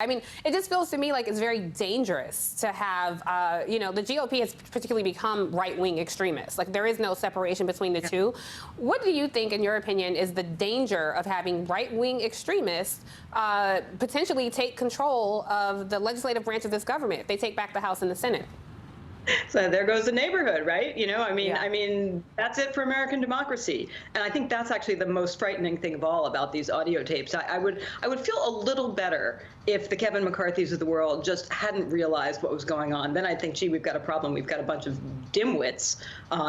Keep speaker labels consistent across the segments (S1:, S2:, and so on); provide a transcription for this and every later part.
S1: I mean, it just feels to me like it's very dangerous to have, the GOP has particularly become right-wing extremists. Like, there is no separation between the two. What do you think, in your opinion, is the danger of having right-wing extremists potentially take control of the legislative branch of this government if they take back the House and the Senate?
S2: So there goes the neighborhood, right? I mean, that's it for American democracy. And I think that's actually the most frightening thing of all about these audio tapes. I would feel a little better if the Kevin McCarthys of the world just hadn't realized what was going on. Then I'd think, gee, we've got a problem. We've got a bunch of dimwits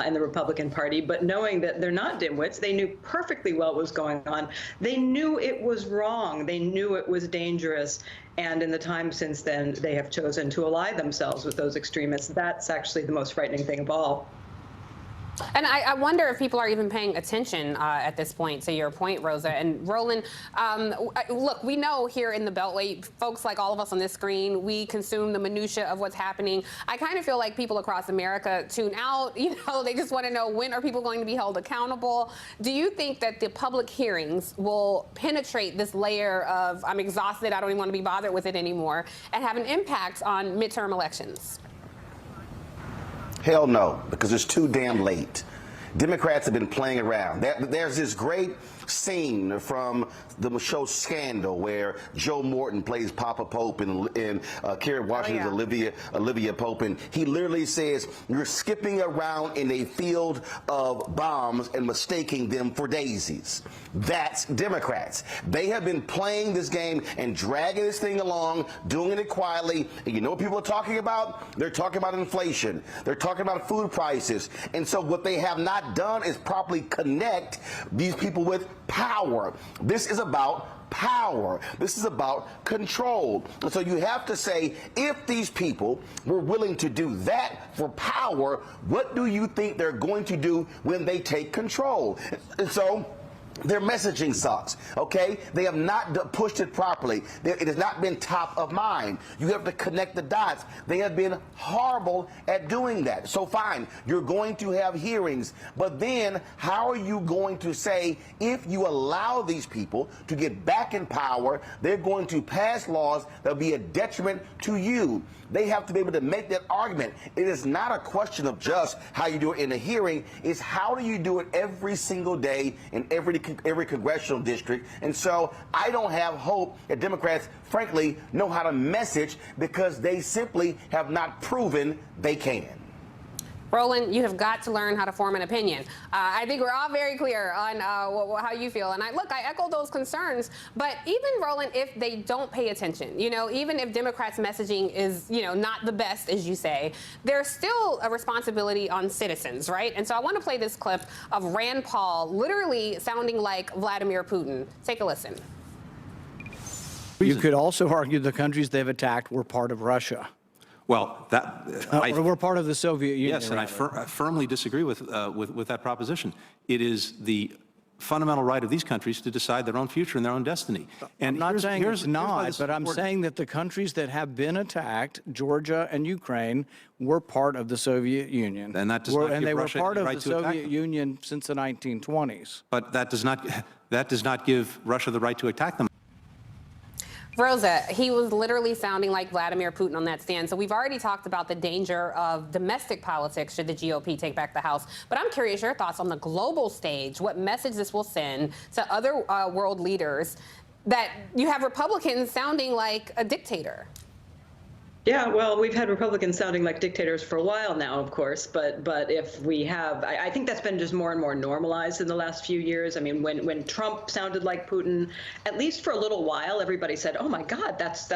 S2: in the Republican Party. But knowing that they're not dimwits, they knew perfectly well what was going on. They knew it was wrong. They knew it was dangerous. And in the time since then, they have chosen to ally themselves with those extremists. That's actually the most frightening thing of all.
S1: And I wonder if people are even paying attention at this point, to your point, Rosa. And Roland, look, we know here in the Beltway, folks like all of us on this screen, we consume the minutia of what's happening. I kind of feel like people across America tune out. They just want to know, when are people going to be held accountable? Do you think that the public hearings will penetrate this layer of, I'm exhausted, I don't even want to be bothered with it anymore, and have an impact on midterm elections?
S3: Hell no, because it's too damn late. Democrats have been playing around. There's this great scene from the show Scandal where Joe Morton plays Papa Pope and Kerry Washington's Olivia Pope, and he literally says, you're skipping around in a field of bombs and mistaking them for daisies. That's Democrats. They have been playing this game and dragging this thing along, doing it quietly. And you know what people are talking about? They're talking about inflation. They're talking about food prices. And so what they have not done is properly connect these people with power. This is about power. This is about control. And so you have to say, if these people were willing to do that for power, what do you think they're going to do when they take control? And so their messaging sucks, okay? They have not pushed it properly. It has not been top of mind. You have to connect the dots. They have been horrible at doing that. So fine, you're going to have hearings, but then how are you going to say, if you allow these people to get back in power, they're going to pass laws that will be a detriment to you? They have to be able to make that argument. It is not a question of just how you do it in a hearing. It's how do you do it every single day in every congressional district. And so I don't have hope that Democrats, frankly, know how to message, because they simply have not proven they can.
S1: Roland, you have got to learn how to form an opinion. I think we're all very clear on how you feel. And I echo those concerns. But even, Roland, if they don't pay attention, even if Democrats' messaging is, not the best, as you say, there's still a responsibility on citizens, right? And so I want to play this clip of Rand Paul literally sounding like Vladimir Putin. Take a listen.
S4: You could also argue the countries they've attacked were part of Russia.
S5: Well,
S4: we're part of the Soviet Union.
S5: Yes, and I firmly disagree with that proposition. It is the fundamental right of these countries to decide their own future and their own destiny. And
S4: I'm not saying it's not, but I'm saying that the countries that have been attacked, Georgia and Ukraine, were part of the Soviet Union.
S5: And that does not give
S4: they were
S5: Russia
S4: part
S5: the
S4: of
S5: right
S4: the
S5: to attack
S4: Soviet
S5: them.
S4: Union since the 1920s.
S5: But that does not give Russia the right to attack them.
S1: Rosa, he was literally sounding like Vladimir Putin on that stand. So we've already talked about the danger of domestic politics should the GOP take back the House. But I'm curious your thoughts on the global stage, what message this will send to other world leaders that you have Republicans sounding like a dictator.
S2: Yeah, well, we've had Republicans sounding like dictators for a while now, of course, but if we have, I think that's been just more and more normalized in the last few years. I mean, when Trump sounded like Putin, at least for a little while, everybody said, "Oh my God, that's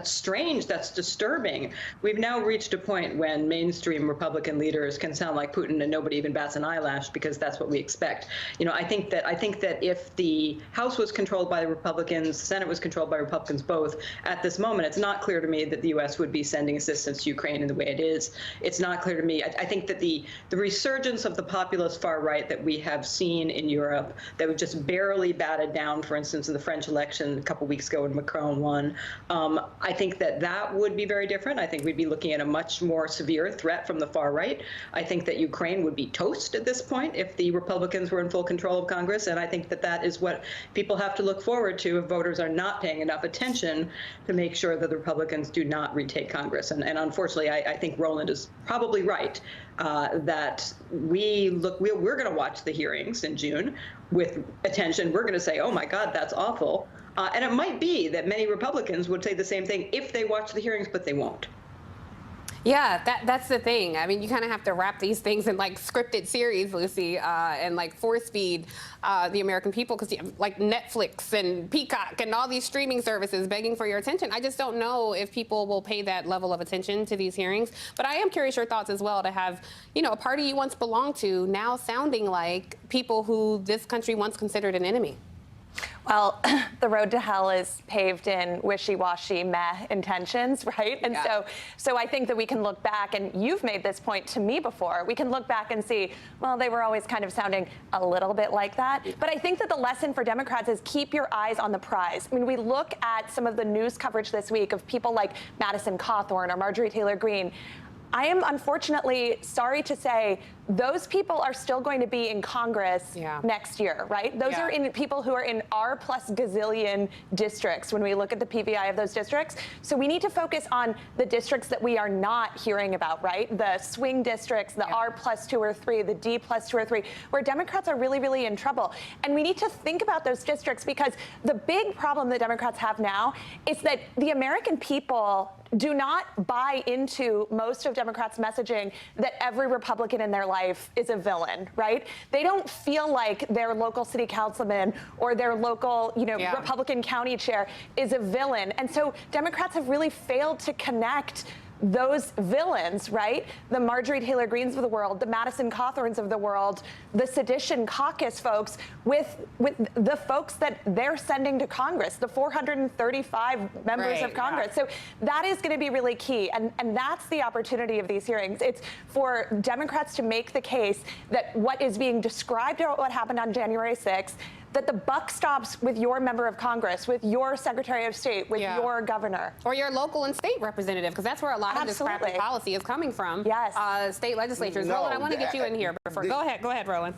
S2: strange, that's disturbing." We've now reached a point when mainstream Republican leaders can sound like Putin and nobody even bats an eyelash, because that's what we expect. I think that if the House was controlled by Republicans, the Senate was controlled by Republicans both, at this moment, it's not clear to me that the U.S. would would be sending assistance to Ukraine in the way it is. It's not clear to me. I think that the resurgence of the populist far right that we have seen in Europe, that was just barely batted down, for instance, in the French election a couple weeks ago when Macron won, I think that would be very different. I think we'd be looking at a much more severe threat from the far right. I think that Ukraine would be toast at this point if the Republicans were in full control of Congress, and I think that is what people have to look forward to if voters are not paying enough attention to make sure that the Republicans do not retake Congress. And unfortunately, I think Roland is probably right that we're going to watch the hearings in June with attention. We're going to say, oh my God, that's awful. And it might be that many Republicans would say the same thing if they watch the hearings, but they won't.
S1: Yeah, that's the thing. I mean, you kind of have to wrap these things in like scripted series, Lucy, and like force feed the American people, because you have like Netflix and Peacock and all these streaming services begging for your attention. I just don't know if people will pay that level of attention to these hearings. But I am curious your thoughts as well, to have, you know, a party you once belonged to now sounding like people who this country once considered an enemy.
S6: Well, the road to hell is paved in wishy-washy meh intentions, right? And so I think that we can look back, and you've made this point to me before, we can look back and see, well, they were always kind of sounding a little bit like that. But I think that the lesson for Democrats is keep your eyes on the prize. I mean, we look at some of the news coverage this week of people like Madison Cawthorn or Marjorie Taylor Greene. I am unfortunately sorry to say those people are still going to be in Congress next year, right? Those are in people who are in R plus gazillion districts when we look at the PVI of those districts. So we need to focus on the districts that we are not hearing about, right? The swing districts, the R plus 2 or 3, the D plus 2 or 3, where Democrats are really, really in trouble. And we need to think about those districts, because the big problem that Democrats have now is that the American people do not buy into most of Democrats' messaging that every Republican in their life is a villain, right? They don't feel like their local city councilman or their local, Republican county chair is a villain. And so Democrats have really failed to connect those villains, right? The Marjorie Taylor Greenes of the world, the Madison Cawthorns of the world, the Sedition Caucus folks, with the folks that they're sending to Congress, the 435 members of Congress. So that is going to be really key. And that's the opportunity of these hearings. It's for Democrats to make the case that what is being described about what happened on January 6th, that the buck stops with your member of Congress, with your Secretary of State, with your governor.
S1: Or your local and state representative, because that's where a lot of this crappy policy is coming from.
S6: Yes.
S1: State legislatures. Roland, I want to get you in here before. Go ahead, Roland.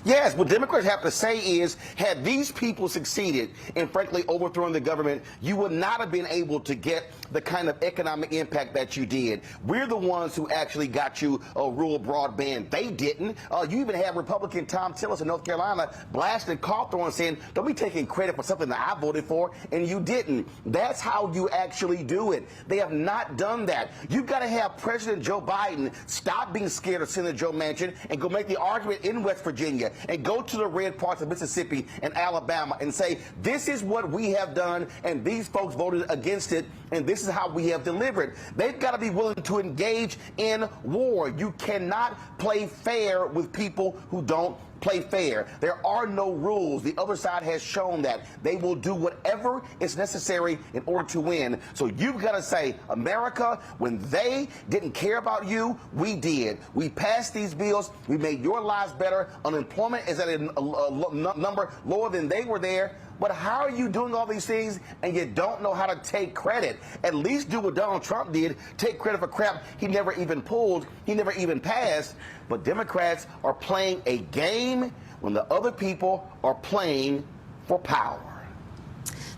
S3: Yes, what Democrats have to say is, had these people succeeded in, frankly, overthrowing the government, you would not have been able to get the kind of economic impact that you did. We're the ones who actually got you a rural broadband. They didn't. You even have Republican Tom Tillis in North Carolina blasting Cawthorn saying, don't be taking credit for something that I voted for, and you didn't. That's how you actually do it. They have not done that. You've got to have President Joe Biden stop being scared of Senator Joe Manchin and go make the argument in West Virginia and go to the red parts of Mississippi and Alabama and say, this is what we have done, and these folks voted against it, and this is how we have delivered. They've got to be willing to engage in war. You cannot play fair with people who don't play fair. There are no rules. The other side has shown that they will do whatever is necessary in order to win. So you've got to say, America, when they didn't care about you, we did. We passed these bills. We made your lives better. Unemployment is at a number lower than they were there. But how are you doing all these things and you don't know how to take credit? At least do what Donald Trump did, take credit for crap he never even pulled, he never even passed. But Democrats are playing a game when the other people are playing for power.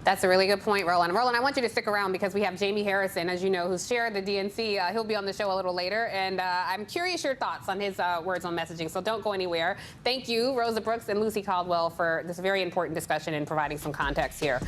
S1: That's a really good point, Roland. Roland, I want you to stick around because we have Jamie Harrison, as you know, who's chair of the DNC. He'll be on the show a little later, and I'm curious your thoughts on his words on messaging, so don't go anywhere. Thank you, Rosa Brooks and Lucy Caldwell, for this very important discussion and providing some context here.